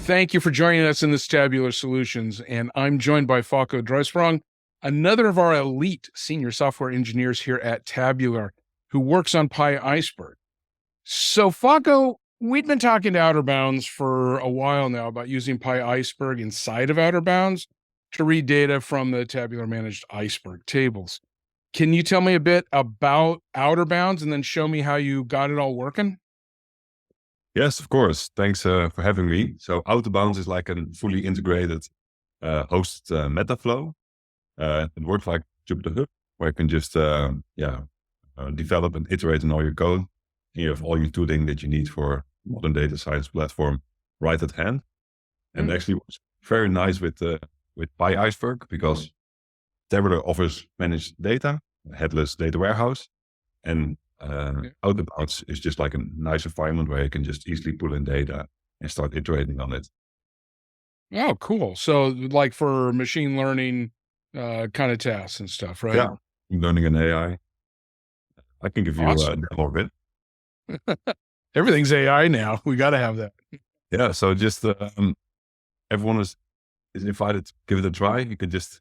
Thank you for joining us in this Tabular Solutions. And I'm joined by Fokko Driesprong, another of our elite senior software engineers here at Tabular, who works on PyIceberg. So Fokko, we've been talking to Outerbounds for a while now about using PyIceberg inside of Outerbounds to read data from the Tabular-managed Iceberg tables. Can you tell me a bit about Outerbounds and then show me how you got it all working? Yes, of course. Thanks for having me. So Outerbounds is like a fully integrated hosted Metaflow. It works like Jupyter Hub, where you can just develop and iterate on all your code. And you have all your tooling that you need for modern data science platform right at hand. And actually works very nice with PyIceberg because Tabular offers managed data, a headless data warehouse, and Outerbounds is just like a nice environment where you can just easily pull in data and start iterating on it. Oh, cool. So like for machine learning kind of tasks and stuff, right? Yeah, learning an AI. I can give you Awesome. a demo of it. Everything's AI now. We got to have that. Yeah, so just everyone is invited to give it a try. You can just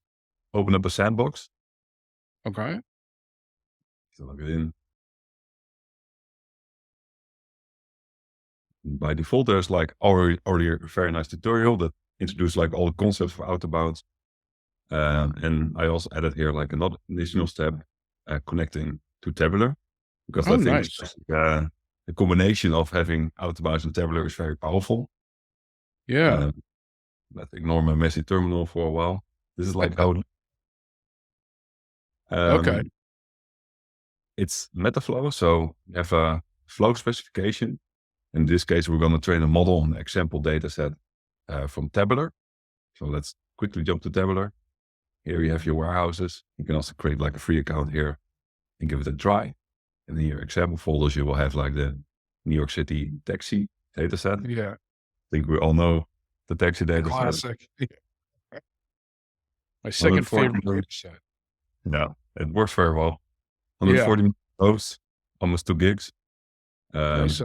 open up a Sandbox. Okay. So log it in. By default, there's like already a very nice tutorial that introduces like all the concepts for Outerbounds. And I also added here like another additional step connecting to Tabular, because I think nice. the combination of having Outerbounds and Tabular is very powerful. Yeah. Let's ignore my messy terminal for a while. This is like how Okay. it's Metaflow. So you have a flow specification. In this case, we're going to train a model on an example data set from Tabular. So let's quickly jump to Tabular. Here you have your warehouses. You can also create like a free account here and give it a try. And in your example folders, you will have like the New York City taxi data set. Yeah. I think we all know the taxi data Classic. set. My second favorite data set. No, it works very well. 140 rows, almost 2 gigs. Nice.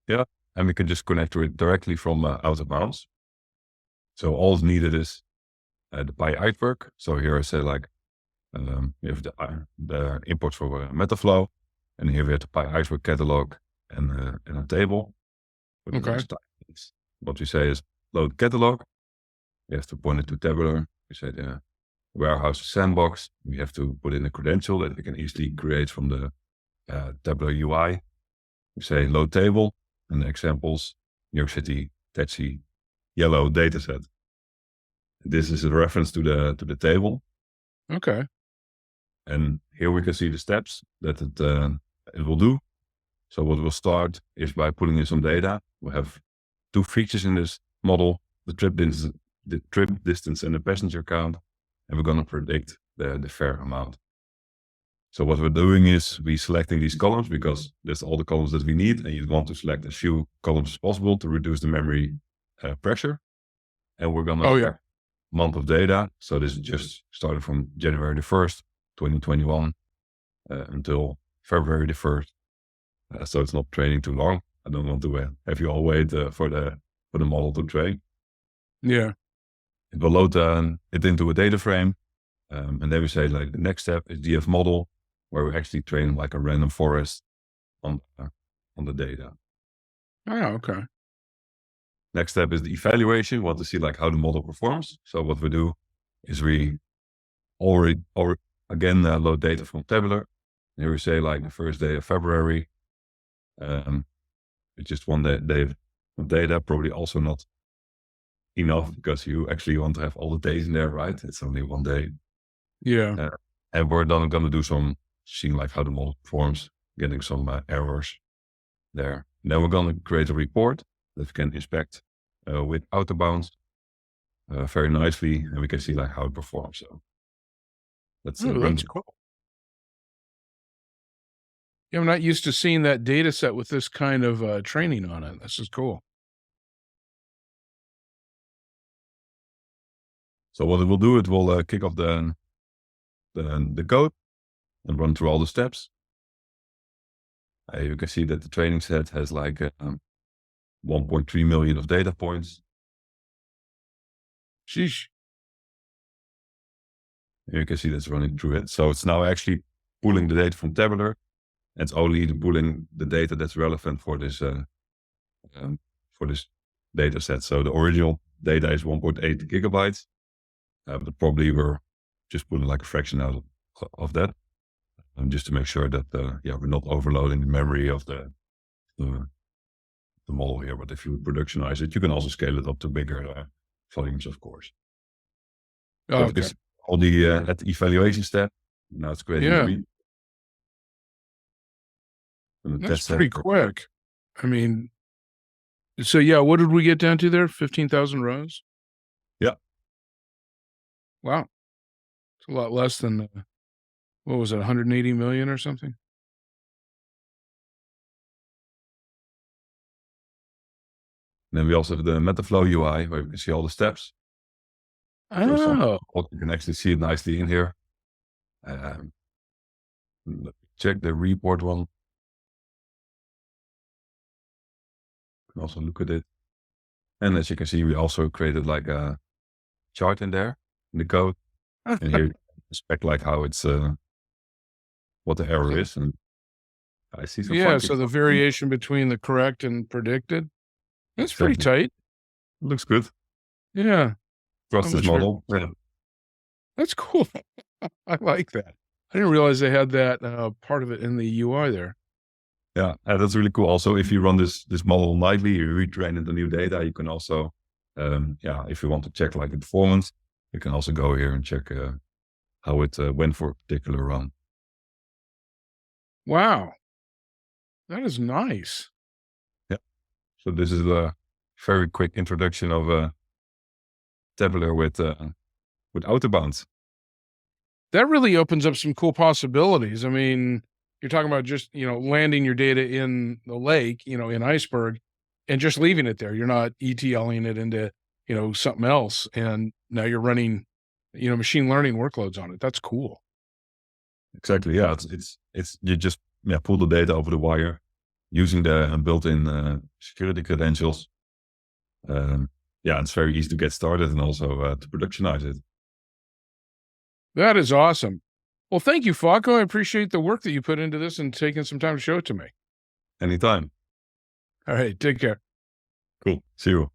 Yeah, and we can just connect to it directly from Outerbounds. So all is needed is the PyIceberg. So here I say like, we have the import for Metaflow, and here we have the PyIceberg catalog and a table. Okay. What we say is load catalog. We have to point it to Tabular. We say the warehouse Sandbox. We have to put in a credential that we can easily create from the Tabular UI. We say load table, and the examples, New York City taxi yellow data set. This is a reference to the table. Okay. And here we can see the steps that it will do. So what we'll start is by putting in some data. We have 2 features in this model, the trip distance and the passenger count, and we're going to predict the fare amount. So what we're doing is we're selecting these columns because that's all the columns that we need, and you want to select as few columns as possible to reduce the memory pressure. And we're going to month of data. So this is just starting from January the 1st, 2021 until February the 1st. So it's not training too long. I don't want to have you all wait for the model to train. Yeah. It will load it into a data frame. And then we say like the next step is DF model, where we actually train like a random forest on the data. Oh, okay. Next step is the evaluation. We want to see like how the model performs. So what we do is we already again load data from Tabular. Here we say like the first day of February. It's just one day of data, probably also not enough because you actually want to have all the days in there, right? It's only one day. Yeah. And we're then going to do some seeing like how the model performs, getting some errors there. And then we're going to create a report that we can inspect with Outerbounds very nicely, and we can see like how it performs. So that's cool. Yeah, I'm not used to seeing that data set with this kind of training on it. This is cool. So what it will do, it will kick off the code and run through all the steps. You can see that the training set has like 1.3 million of data points. Sheesh. Here you can see that's running through it. So it's now actually pulling the data from Tabular. It's only pulling the data that's relevant for this data set. So the original data is 1.8 gigabytes, but probably we're just pulling like a fraction out of that, just to make sure that we're not overloading the memory of the model here. But if you productionize it, you can also scale it up to bigger volumes, of course. Oh, okay. It's all the at the evaluation step. Now it's creating Yeah. three. That's pretty quick. I mean, so yeah, what did we get down to there? 15,000 rows? Yeah. Wow. It's a lot less than, what was it, 180 million or something? Then we also have the Metaflow UI where you can see all the steps. Oh. You can actually see it nicely in here. Check the report one. You can also look at it. And as you can see, we also created like a chart in there in the code. And here you expect like how it's, what the error is. And I see some Yeah, so the variation between the correct and predicted. That's pretty tight. Looks good. Yeah. Trust this model. Yeah. That's cool. I like that. I didn't realize they had that part of it in the UI there. Yeah, that's really cool. Also, if you run this model nightly, you retrain it the new data. You can also, if you want to check like the performance, you can also go here and check how it went for a particular run. Wow, that is nice. Yeah. So this is a very quick introduction of Tabular with Outerbounds. That really opens up some cool possibilities. I mean, you're talking about just, landing your data in the lake, in Iceberg, and just leaving it there. You're not ETLing it into, something else. And now you're running, machine learning workloads on it. That's cool. Exactly. Yeah. It's you just pull the data over the wire using the built-in security credentials. It's very easy to get started and also to productionize it. That is awesome. Well, thank you, Fokko. I appreciate the work that you put into this and taking some time to show it to me. Anytime. All right. Take care. Cool. See you.